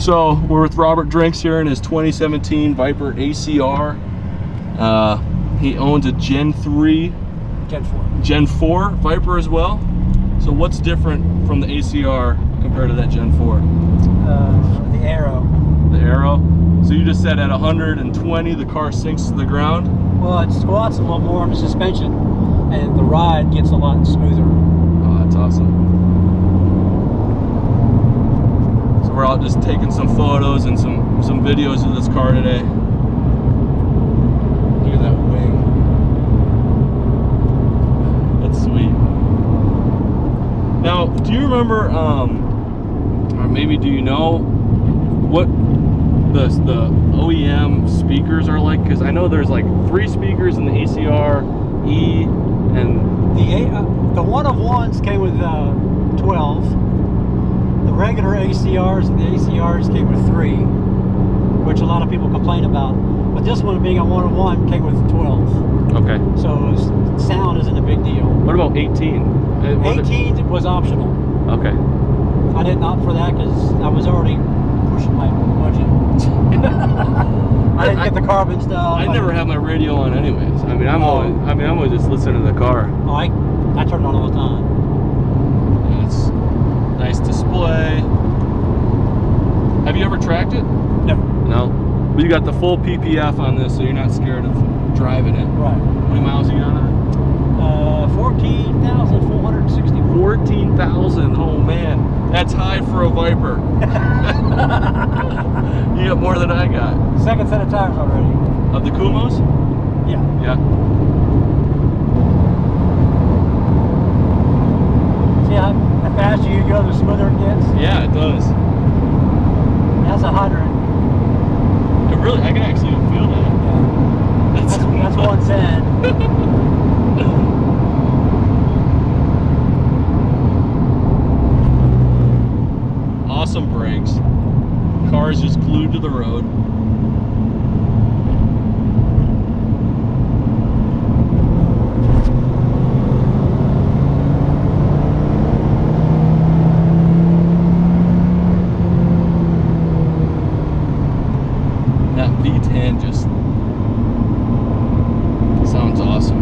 So we're with Robert Drinks here in his 2017 Viper ACR. He owns a Gen 4 Viper as well. So what's different from the ACR compared to that Gen 4? The arrow. The arrow? So you just said at 120 the car sinks to the ground? Well, it squats a little more on the suspension and the ride gets a lot smoother. Oh, that's awesome. So we're out just taking some photos and some videos of this car today. Look at that wing. That's sweet. Now, do you remember, or maybe do you know what the OEM speakers are like? Because I know there's like 3 speakers in the ACR-E, and the one-of-ones came with 12. The regular ACRs and the ACRs came with 3, which a lot of people complain about. But this one, being a one-of-one, came with 12. okay. So sound isn't a big deal. What about 18? 18 was optional. Okay. I didn't opt for that because I was already pushing my budget. I didn't get the carbon stuff. I never have my radio on anyways. I mean, I'm always just listening to the car. Oh, I turn it on all the time. Yeah, it's nice display. Have you ever tracked it? No. No. But you got the full PPF on this, so you're not scared of driving it. Right. How many miles are you on it? 14,460. 14,000. Oh man, that's high for a Viper. You got more than I got. Second set of tires already. Of the Kumos? Yeah. Yeah. See how faster you go, the smoother it gets? Yeah, it does. That's 100. It really, I can actually feel that. Yeah. That's 110. Awesome brakes. Car is just glued to the road. That V10 just sounds awesome.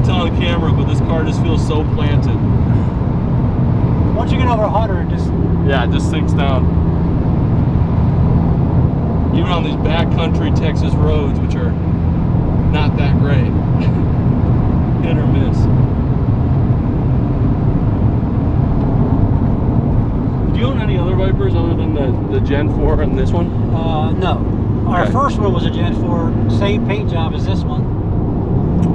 On camera, but this car just feels so planted. Once you get over 100, it just sinks down. Even on these backcountry Texas roads, which are not that great. Hit or miss. Do you own any other Vipers other than the Gen 4 and this one? no. Our Okay. first one was a Gen 4, same paint job as this one.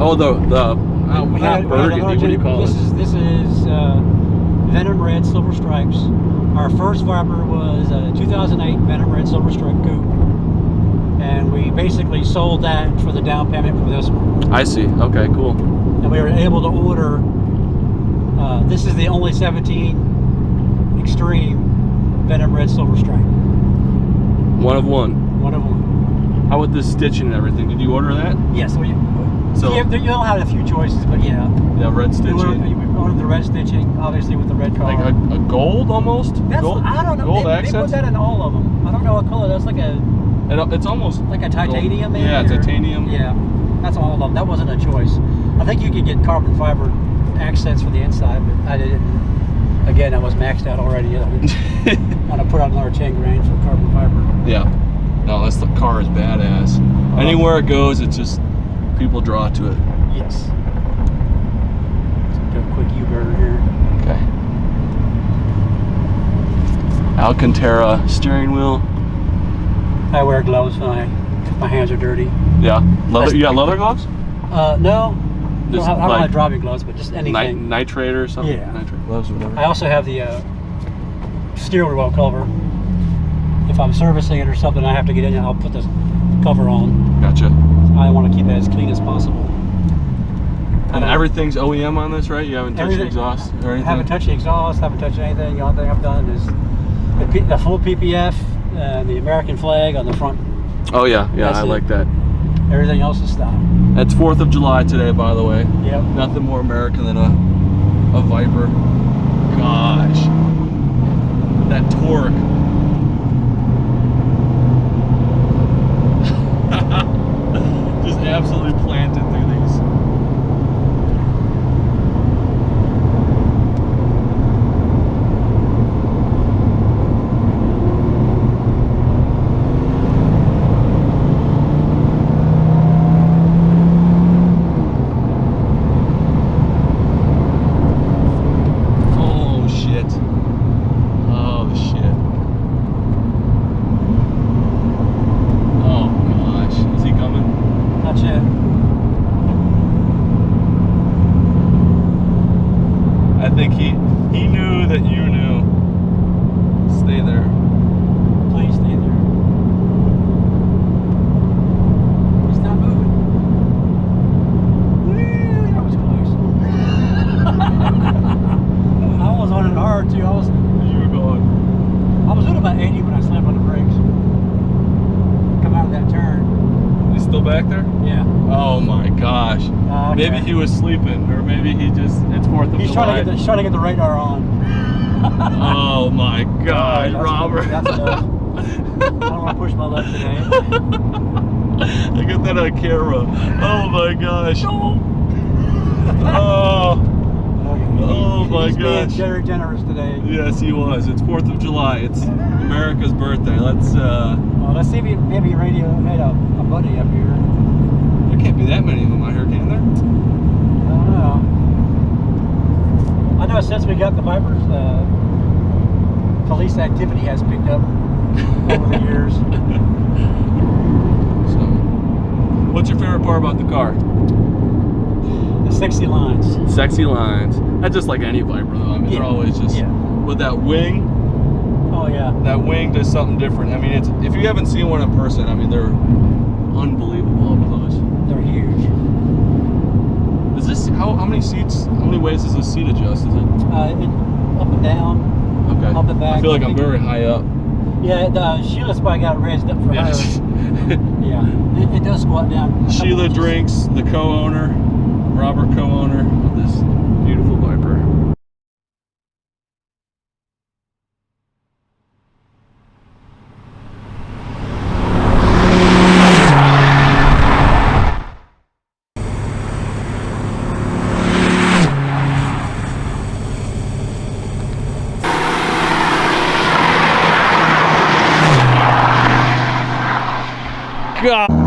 Oh, not burgundy, what do you call this? This is Venom Red Silver Stripes. Our first Viper was a 2008 Venom Red Silver Stripe Coupe. And we basically sold that for the down payment for this one. I see. Okay, cool. And we were able to order, this is the only 17 Extreme Venom Red Silver Stripe. One of one. One of them. How about this stitching and everything? Did you order that? Yes. Yeah, So you don't have a few choices, but yeah. Yeah, red stitching. We ordered the red stitching, obviously with the red car. Like a gold almost? Gold, I don't know. Gold They accents? put that in all of them. I don't know what color. That's like It's almost a titanium, maybe? Yeah, titanium. Yeah, that's all of them. That wasn't a choice. I think you could get carbon fiber accents for the inside, but I didn't. Again, I was maxed out already. I didn't want to put out another 10 grand for carbon fiber. Yeah. No, the car is badass. Anywhere it goes, it's just people draw to it. Yes. Let's do a quick U-burn here. Okay. Alcantara steering wheel. I wear gloves when my hands are dirty. Yeah. Leather. You got leather gloves? No. Just I don't like have driving gloves, but just anything. Nitrate or something? Yeah. Nitrate gloves or whatever. I also have the steering wheel cover. If I'm servicing it or something, I have to get in, I'll put this cover on. Gotcha. I want to keep it as clean as possible. And everything's OEM on this, right? You haven't touched the Everything. exhaust or anything? Haven't touched the exhaust, haven't touched anything. The only thing I've done is the full PPF, the American flag on the front. Oh yeah, That's I it. like that. Everything else is stock. It's 4th of July today, by the way. Yep. Nothing more American than a Viper. Gosh, that torque. Just absolutely planted through these. I think he knew that you knew. Stay there. Please stay there. He's not moving. Woo, that was close. I was on it hard too. You were going. I was doing about 80 when I slammed on the brakes. Come out of that turn. He's still back there? Yeah. Oh my gosh. Okay. Maybe he was sleeping, or maybe he just, it's 4th of He's July. trying to get the radar on. Oh my gosh, Robert. That's enough. I don't want to push my luck today. I got that on camera. Oh my gosh. Oh. Oh my He's being gosh. very generous today. Yes, he was. It's 4th of July. It's America's birthday. Let's see if maybe radio had a buddy up here. There can't be that many of them out here, can there? I don't know. I know since we got the Vipers, police activity has picked up over the years. So, what's your favorite part about the car? The sexy lines. Sexy lines. That's just like any Viper, though. I mean, they're always just with that wing. Oh yeah. That wing does something different. I mean, it's if you haven't seen one in person, I mean, they're unbelievable up close. They're huge. Is this how many seats? How many ways does this seat adjust? Is it Up and down. okay? Up and back. I feel like I'm very high up. Yeah, Sheila's probably got it raised up for her. Yeah, it does squat down. Sheila Drinks, the co-owner, Robert co-owner of this beautiful Viper. God.